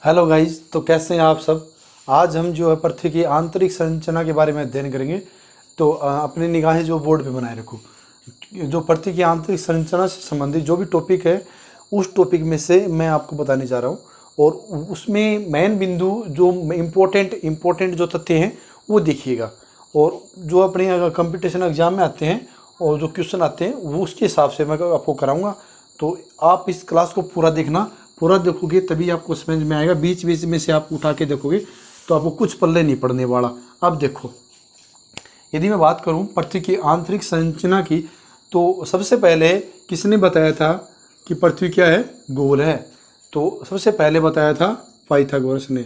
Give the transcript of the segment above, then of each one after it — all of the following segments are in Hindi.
हेलो गाइस, तो कैसे हैं आप सब। आज हम जो है पृथ्वी की आंतरिक संरचना के बारे में अध्ययन करेंगे। तो अपनी निगाहें जो बोर्ड पे बनाए रखो। जो पृथ्वी की आंतरिक संरचना से संबंधित जो भी टॉपिक है, उस टॉपिक में से मैं आपको बताने जा रहा हूँ। और उसमें मेन बिंदु जो इम्पोर्टेंट जो तथ्य हैं वो देखिएगा। और जो अपने कंपटीशन एग्जाम में आते हैं और जो क्वेश्चन आते हैं वो उसके हिसाब से मैं आपको कराऊंगा। तो आप इस क्लास को पूरा देखोगे तभी आपको समझ में आएगा। बीच बीच में से आप उठा के देखोगे तो आपको कुछ पल्ले नहीं पड़ने वाला। अब देखो, यदि मैं बात करूं पृथ्वी की आंतरिक संरचना की, तो सबसे पहले किसने बताया था कि पृथ्वी क्या है, गोल है। तो सबसे पहले बताया था पाइथागोरस ने।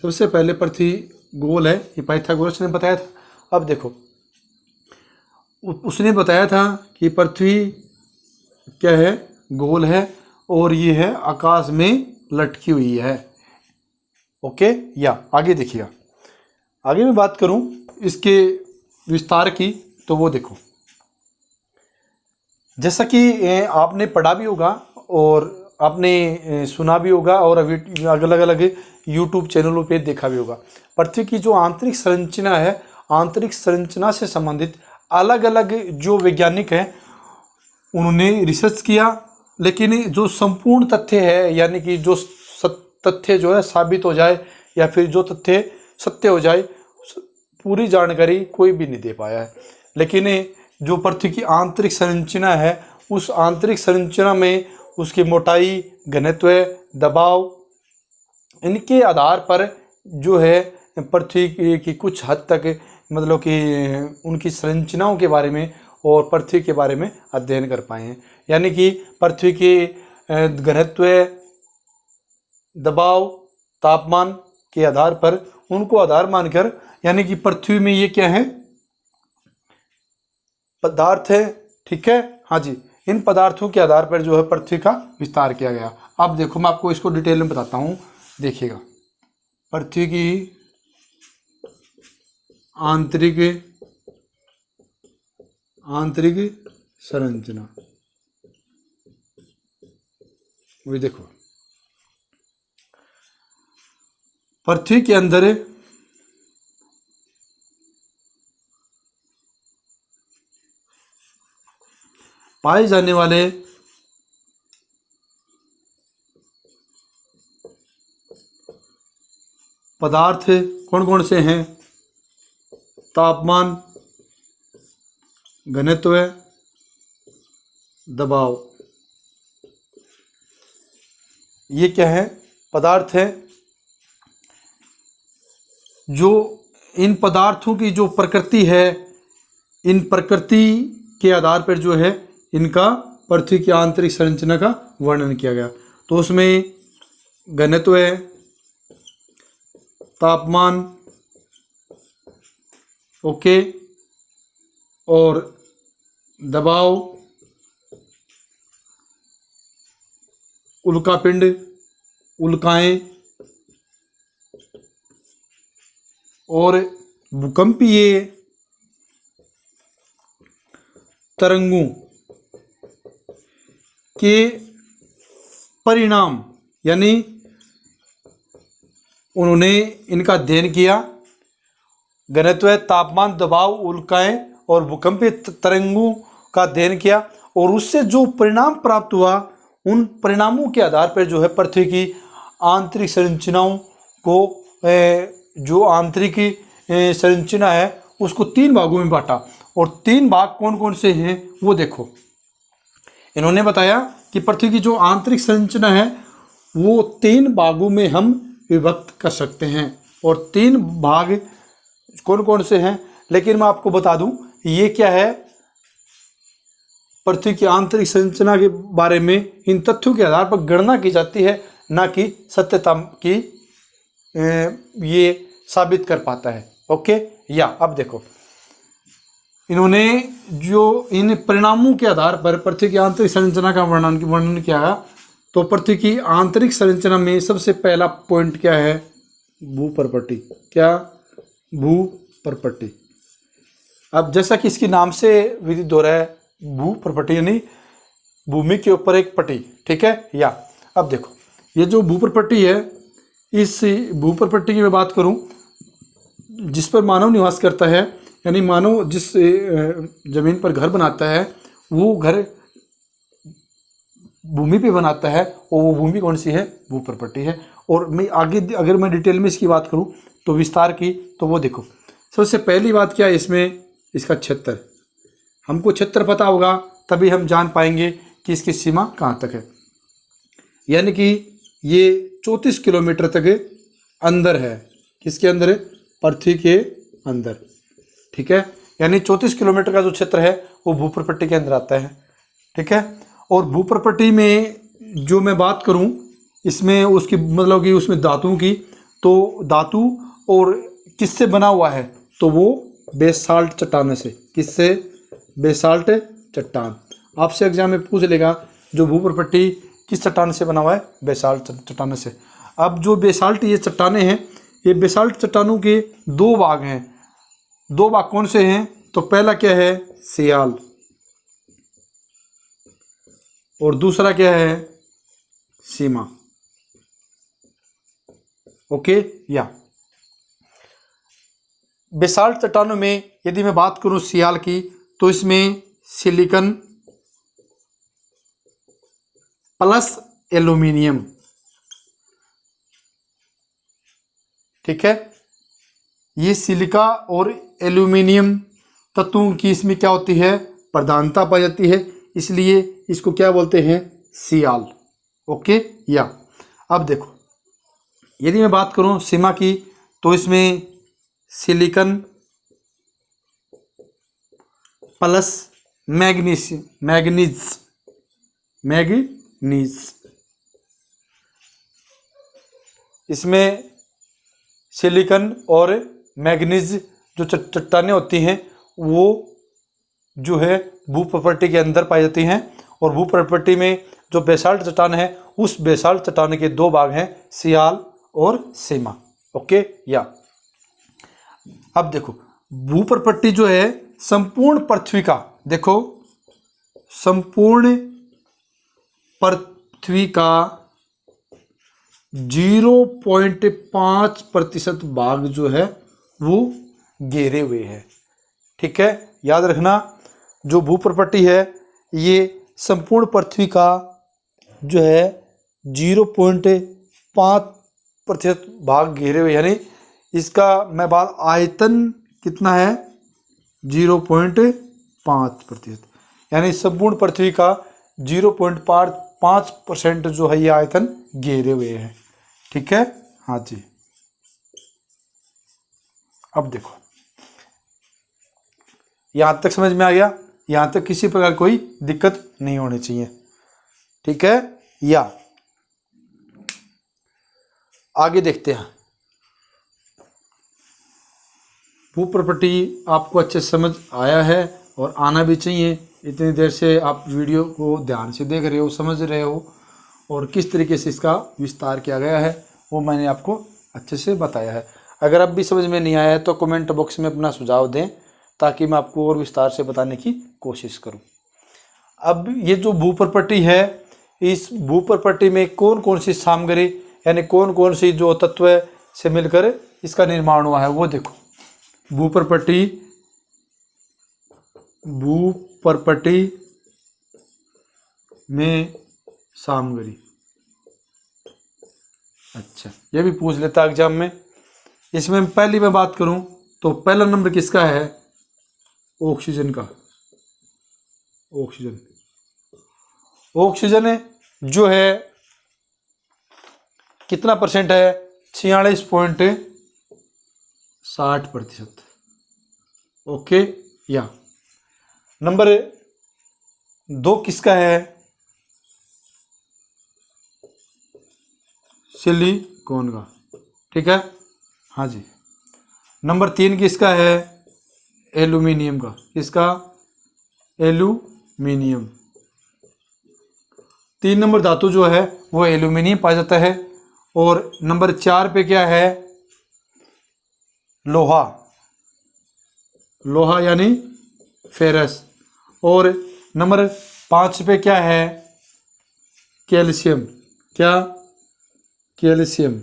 सबसे पहले पृथ्वी गोल है ये पाइथागोरस ने बताया था। अब देखो, उसने बताया था कि पृथ्वी क्या है, गोल है और ये है आकाश में लटकी हुई है। ओके, या आगे देखिएगा। आगे मैं बात करूं इसके विस्तार की, तो वो देखो, जैसा कि आपने पढ़ा भी होगा और आपने सुना भी होगा और अभी अलग अलग यूट्यूब चैनलों पे देखा भी होगा। पृथ्वी की जो आंतरिक संरचना है, आंतरिक संरचना से संबंधित अलग अलग जो वैज्ञानिक हैं उन्होंने रिसर्च किया, लेकिन जो संपूर्ण तथ्य है, यानी कि जो तथ्य जो है साबित हो जाए या फिर जो तथ्य सत्य हो जाए, पूरी जानकारी कोई भी नहीं दे पाया है। लेकिन जो पृथ्वी की आंतरिक संरचना है, उस आंतरिक संरचना में उसकी मोटाई, घनत्व, दबाव, इनके आधार पर जो है पृथ्वी की कुछ हद तक मतलब कि उनकी संरचनाओं के बारे में और पृथ्वी के बारे में अध्ययन कर पाए हैं। यानी कि पृथ्वी के घनत्व, दबाव, तापमान के आधार पर, उनको आधार मानकर, यानी कि पृथ्वी में ये क्या है, पदार्थ है। ठीक है, हाँ जी, इन पदार्थों के आधार पर जो है पृथ्वी का विस्तार किया गया। अब देखो, मैं आपको इसको डिटेल में बताता हूँ। देखिएगा, पृथ्वी की आंतरिक संरचना, वही देखो, पृथ्वी के अंदर पाए जाने वाले पदार्थ कौन कौन से हैं? तापमान, घनत्व, दबाव, ये क्या है, पदार्थ है। जो इन पदार्थों की जो प्रकृति है, इन प्रकृति के आधार पर जो है इनका पृथ्वी की आंतरिक संरचना का वर्णन किया गया। तो उसमें घनत्व, तापमान, ओके, और दबाव, उल्कापिंड, उल्काएं और भूकंपीय तरंगों के परिणाम, यानी उन्होंने इनका अध्ययन किया। घनत्व, तापमान, दबाव, उल्काएं और भूकंपीय तरंगों का अध्ययन किया, और उससे जो परिणाम प्राप्त हुआ, उन परिणामों के आधार पर जो है पृथ्वी की आंतरिक संरचनाओं को, जो आंतरिक संरचना है उसको 3 भागों में बांटा। और 3 भाग कौन कौन से हैं वो देखो। इन्होंने बताया कि पृथ्वी की जो आंतरिक संरचना है वो 3 भागों में हम विभक्त कर सकते हैं। और 3 भाग कौन कौन से हैं, लेकिन मैं आपको बता दूं, ये क्या है, पृथ्वी की आंतरिक संरचना के बारे में इन तथ्यों के आधार पर गणना की जाती है, ना कि सत्यता की ये साबित कर पाता है। ओके, या अब देखो, इन्होंने जो इन परिणामों के आधार पर पृथ्वी की आंतरिक संरचना का वर्णन किया है। तो पृथ्वी की आंतरिक संरचना में सबसे पहला पॉइंट क्या है, भूप्रपट्टी। क्या, भूप्रपट्टी। अब जैसा कि इसके नाम से विदित हो रहा है, भूप्रपट्टी यानी भूमि के ऊपर एक पट्टी। ठीक है, या अब देखो ये जो भूपर पट्टी है, इस भूपर पट्टी की मैं बात करूं जिस पर मानव निवास करता है, यानी मानव जिस जमीन पर घर बनाता है वो घर भूमि पे बनाता है, और वो भूमि कौन सी है? भूपर पट्टी है। और मैं आगे अगर मैं डिटेल में इसकी बात करूं तो विस्तार की, तो वो देखो सबसे पहली बात क्या है इसमें, इसका क्षेत्र। हमको क्षेत्र पता होगा तभी हम जान पाएंगे कि इसकी सीमा कहाँ तक है। यानी कि ये 34 किलोमीटर तक अंदर है। किसके अंदर है? पृथ्वी के अंदर। ठीक है, यानी 34 किलोमीटर का जो क्षेत्र है वो भूपर पट्टी के अंदर आता है। ठीक है, और भूपर पट्टी में जो मैं बात करूं इसमें उसकी मतलब कि उसमें धातुओं की, तो धातु और किससे बना हुआ है? तो वो बेसाल्ट चट्टान से। किससे? बेसाल्ट चट्टान। आपसे एग्जाम में पूछ लेगा जो भूपर पट्टी किस चट्टान से बना हुआ है? बेसाल्ट चट्टान से। अब जो बेसाल्ट ये चट्टानें हैं, ये बेसाल्ट चट्टानों के दो भाग हैं। दो भाग कौन से हैं? तो पहला क्या है? सियाल, और दूसरा क्या है? सीमा। ओके, या बेसाल्ट चट्टानों में यदि मैं बात करूं सियाल की, तो इसमें सिलिकॉन प्लस एल्यूमिनियम। ठीक है, ये सिलिका और एल्यूमिनियम तत्वों की इसमें क्या होती है? प्रधानता पाई जाती है, इसलिए इसको क्या बोलते हैं? सियाल। ओके, या अब देखो यदि मैं बात करूं सीमा की, तो इसमें सिलिकॉन प्लस मैग्नीज। इसमें सिलिकॉन और मैग्नीज जो चट्टानें होती हैं वो जो है भूपर पट्टी के अंदर पाई जाती हैं। और भूपर पट्टी में जो बेसाल्ट चट्टान है, उस बेसाल्ट चट्टान के दो भाग हैं, सियाल और सीमा। ओके, या अब देखो भूपर पट्टी जो है संपूर्ण पृथ्वी का, देखो संपूर्ण पृथ्वी का 0.5% भाग जो है वो घेरे हुए है। ठीक है, याद रखना जो भूपर पट्टी है ये संपूर्ण पृथ्वी का जो है 0.5% भाग घेरे हुए, यानी इसका मैं बात आयतन कितना है? 0.5%, यानी संपूर्ण पृथ्वी का 0.5% जो है ये आयतन घेरे हुए है। ठीक है, हाँ जी। अब देखो यहां तक समझ में आ गया? यहां तक किसी प्रकार कोई दिक्कत नहीं होनी चाहिए। ठीक है, या आगे देखते हैं। भूपर पट्टी आपको अच्छे से समझ आया है और आना भी चाहिए। इतनी देर से आप वीडियो को ध्यान से देख रहे हो, समझ रहे हो, और किस तरीके से इसका विस्तार किया गया है वो मैंने आपको अच्छे से बताया है। अगर अब भी समझ में नहीं आया है तो कमेंट बॉक्स में अपना सुझाव दें, ताकि मैं आपको और विस्तार से बताने की कोशिश करूं। अब ये जो भूपर पट्टी है, इस भूपर पट्टी में कौन कौन सी सामग्री यानी कौन कौन सी जो तत्व से मिलकर इसका निर्माण हुआ है वो देखो। भूपर पट्टी में सामग्री, अच्छा ये भी पूछ लेता एग्जाम में। इसमें पहली मैं बात करूं तो पहला नंबर किसका है? ऑक्सीजन का। ऑक्सीजन जो है कितना परसेंट है? 46.60%। ओके, या नंबर 2 किसका है? सिलिकॉन का। ठीक है, हाँ जी। नंबर 3 किसका है? एल्यूमिनियम का। किसका? एल्यूमिनियम। 3 नंबर धातु जो है वो एल्यूमिनियम पाया जाता है। और नंबर 4 पे क्या है? लोहा यानी फेरस। और नंबर 5 पे क्या है? कैल्शियम क्या? कैल्शियम।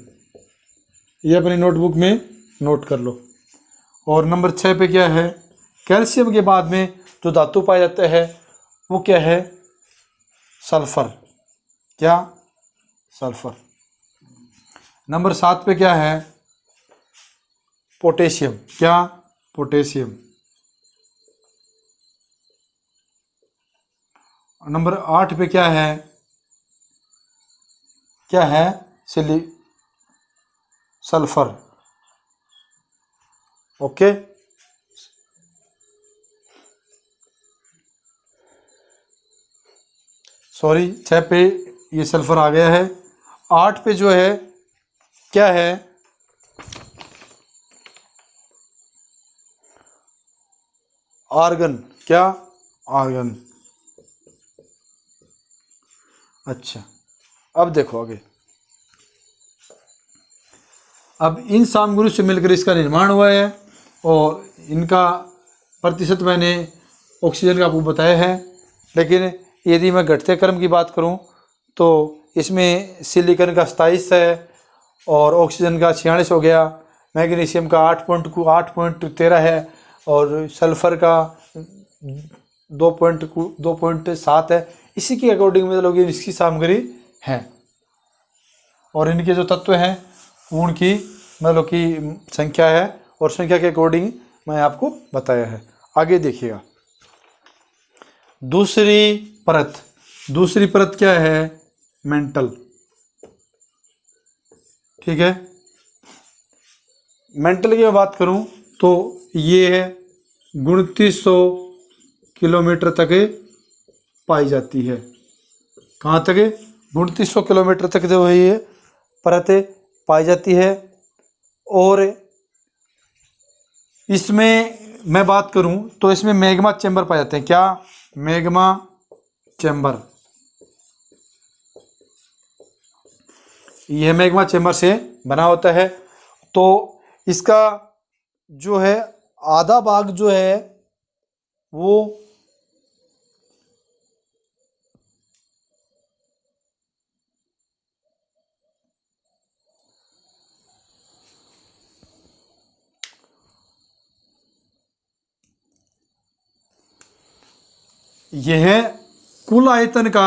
ये अपनी नोटबुक में नोट कर लो। और नंबर 6 पे क्या है? कैल्शियम के बाद में जो धातु पाया जाता है वो क्या है? सल्फर। क्या? सल्फर। नंबर 7 पे क्या है? पोटेशियम। क्या? पोटेशियम। नंबर 8 पे क्या है? क्या है? सल्फर। ओके। सॉरी, 6 पे ये सल्फर आ गया है। 8 पे जो है क्या है? आर्गन। क्या? आर्गन। अच्छा, अब देखो आगे। अब इन सामग्रियों से मिलकर इसका निर्माण हुआ है और इनका प्रतिशत मैंने ऑक्सीजन का आपको बताया है। लेकिन यदि मैं घटते क्रम की बात करूं तो इसमें सिलिकॉन का 27 है और ऑक्सीजन का 46 हो गया, मैग्नीशियम का 8.13 है और सल्फर का 2.7 है। इसी के अकॉर्डिंग मतलब ये इसकी सामग्री है और इनके जो तत्व हैं वो उनकी मतलब की संख्या है और संख्या के अकॉर्डिंग मैं आपको बताया है। आगे देखिएगा, दूसरी परत क्या है? मेंटल। ठीक है, मेंटल की मैं बात करूं तो ये है 2900 किलोमीटर तक पाई जाती है। कहाँ तक? 2900 किलोमीटर तक जो है ये परतें पाई जाती है। और इसमें मैं बात करूं तो इसमें मैग्मा चैम्बर पाए जाते हैं। क्या? Magma chamber. यह मैग्मा चैम्बर से बना होता है। तो इसका जो है आधा भाग जो है वो यह है कुल आयतन का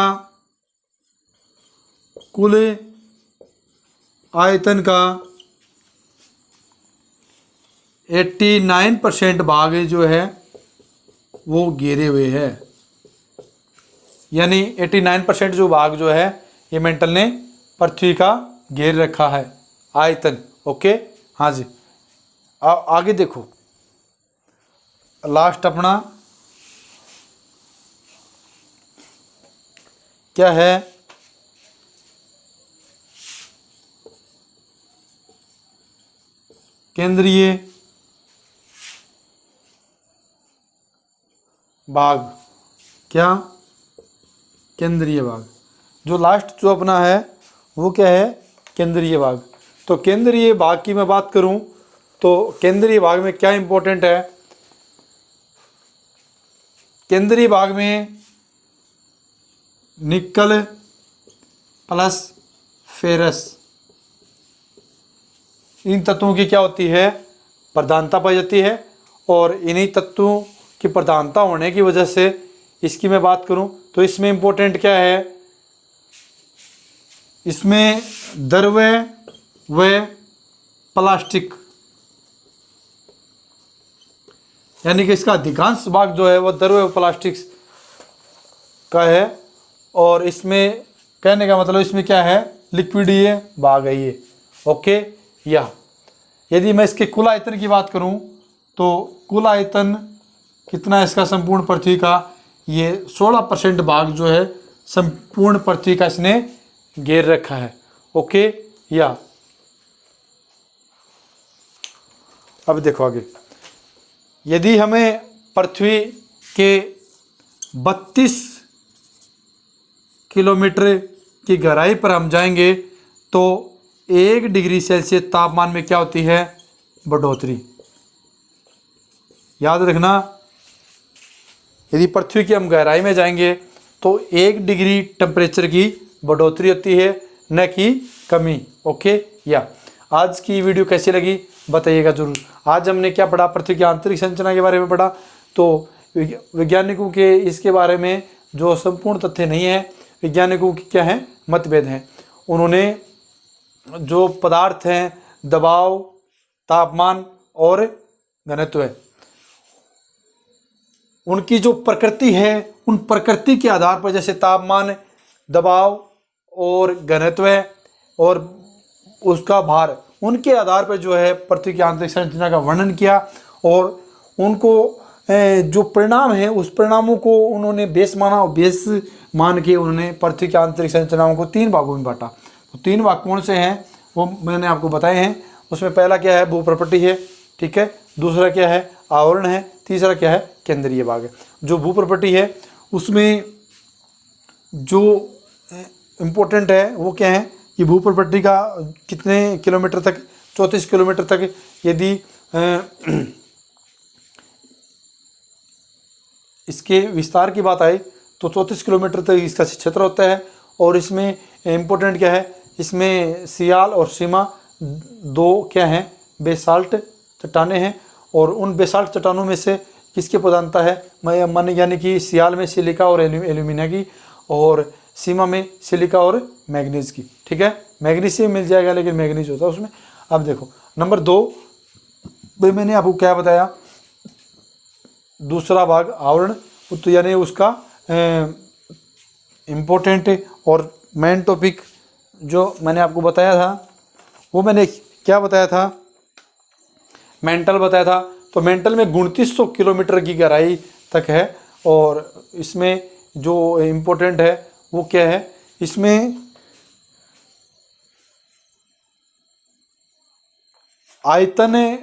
89% भाग जो है वो घेरे हुए है। यानी 89% जो भाग जो है ये मेंटल ने पृथ्वी का घेर रखा है, आयतन। ओके, हाँ जी। आगे देखो, लास्ट अपना क्या है? केंद्रीय भाग। क्या? केंद्रीय भाग। जो लास्ट जो अपना है वो क्या है? केंद्रीय भाग। तो केंद्रीय भाग की मैं बात करूं तो केंद्रीय भाग में क्या इंपॉर्टेंट है? केंद्रीय भाग में निकल प्लस फेरस, इन तत्वों की क्या होती है? प्रधानता पाई जाती है। और इन्हीं तत्वों की प्रधानता होने की वजह से इसकी मैं बात करूं तो इसमें इंपॉर्टेंट क्या है? इसमें द्रव्य व प्लास्टिक, यानी कि इसका अधिकांश भाग जो है वो द्रव्य व प्लास्टिक का है। और इसमें कहने का मतलब इसमें क्या है? लिक्विडीय भाग है ये। ओके, या यदि मैं इसके कुल आयतन की बात करूं तो कुल आयतन कितना है इसका संपूर्ण पृथ्वी का? ये 16% भाग जो है संपूर्ण पृथ्वी का इसने घेर रखा है। ओके, या अब देखो आगे, यदि हमें पृथ्वी के 32 किलोमीटर की गहराई पर हम जाएंगे तो 1 डिग्री सेल्सियस तापमान में क्या होती है? बढ़ोतरी। याद रखना, यदि पृथ्वी की हम गहराई में जाएंगे तो 1 डिग्री टेम्परेचर की बढ़ोतरी होती है। न कि कमी। ओके या आज की वीडियो कैसी लगी बताइएगा ज़रूर। आज हमने क्या पढ़ा, पृथ्वी की आंतरिक संरचना के बारे में पढ़ा। तो वैज्ञानिकों के इसके बारे में जो संपूर्ण तथ्य नहीं है, वैज्ञानिकों की क्या है मतभेद हैं। उन्होंने जो पदार्थ हैं, दबाव, तापमान और घनत्व है, उनकी जो प्रकृति है, उन प्रकृति के आधार पर जैसे तापमान, दबाव और घनत्व और उसका भार, उनके आधार पर जो है पृथ्वी की आंतरिक संरचना का वर्णन किया। और उनको जो परिणाम है उस परिणामों को उन्होंने बेस माना और बेस मान के उन्होंने पृथ्वी की आंतरिक संरचनाओं को 3 भागों में बांटा। तो 3 भाग कौन से हैं वो मैंने आपको बताए हैं। उसमें पहला क्या है, भूप्रपट्टी है, ठीक है। दूसरा क्या है, आवरण है। तीसरा क्या है, केंद्रीय भाग है। जो भूप्रपट्टी है उसमें जो इम्पोर्टेंट है वो क्या है कि भूप्रपट्टी का कितने किलोमीटर तक, 34 किलोमीटर तक, यदि इसके विस्तार की बात आए तो 34 किलोमीटर तक इसका क्षेत्र होता है। और इसमें इम्पोर्टेंट क्या है, इसमें सियाल और सीमा 2 क्या हैं, बेसाल्ट चट्टानें हैं। और उन बेसाल्ट चट्टानों में से किसकी प्रधानता है, मान यानी कि सियाल में सिलिका और एल्यूमिना की, और सीमा में सिलिका और मैग्नीज की, ठीक है। मैग्नीशियम मिल जाएगा लेकिन मैग्नीज होता है उसमें। अब देखो नंबर 2 भाई मैंने आपको क्या बताया, दूसरा भाग आवरण, तो यानी उसका इम्पोर्टेंट और मेन टॉपिक जो मैंने आपको बताया था वो मैंने क्या बताया था, मेंटल बताया था। तो मेंटल में 2900 किलोमीटर की गहराई तक है। और इसमें जो इम्पोर्टेंट है वो क्या है, इसमें आयतन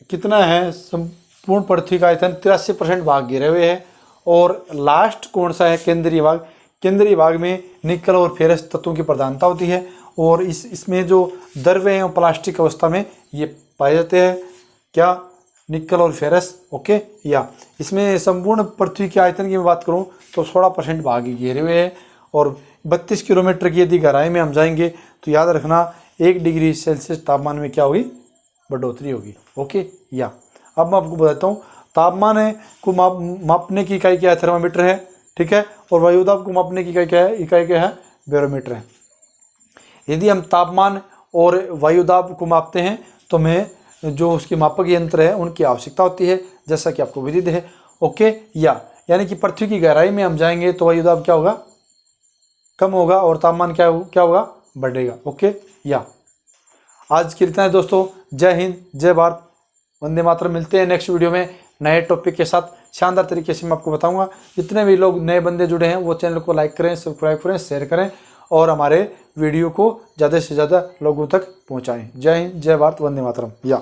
कितना है, संपूर्ण पृथ्वी का आयतन 83% भाग घिरे हुए हैं। और लास्ट कौन सा है, केंद्रीय भाग। केंद्रीय भाग में निकल और फेरस तत्वों की प्रधानता होती है। और इसमें जो द्रव्य हैं प्लास्टिक अवस्था में ये पाए जाते हैं, क्या, निकल और फेरस। ओके या इसमें संपूर्ण पृथ्वी के आयतन की मैं बात करूं तो 16% भाग घेरे हुए हैं। और 32 किलोमीटर की यदि गहराई में हम जाएंगे तो याद रखना 1 डिग्री सेल्सियस तापमान में क्या होगी, बढ़ोतरी होगी। ओके या अब मैं आपको बताता हूँ, तापमान को मापने की इकाई क्या है, थर्मामीटर है, ठीक है। और वायुदाब को मापने की इकाई क्या है, बैरोमीटर है। यदि हम तापमान और वायुदाब को मापते हैं तो हमें जो उसके मापक यंत्र है उनकी आवश्यकता होती है, जैसा कि आपको विदित है। ओके या यानी कि पृथ्वी की गहराई में हम जाएंगे तो वायुदाब क्या होगा, कम होगा, और तापमान क्या होगा, बढ़ेगा। ओके या आज के इतना है दोस्तों। जय हिंद, जय भारत, वंदे मातरम। मिलते हैं नेक्स्ट वीडियो में नए टॉपिक के साथ, शानदार तरीके से मैं आपको बताऊंगा। जितने भी लोग नए बंदे जुड़े हैं वो चैनल को लाइक करें, सब्सक्राइब करें, शेयर करें और हमारे वीडियो को ज़्यादा से ज़्यादा लोगों तक पहुंचाएं। जय हिंद, जय भारत, वंदे मातरम। या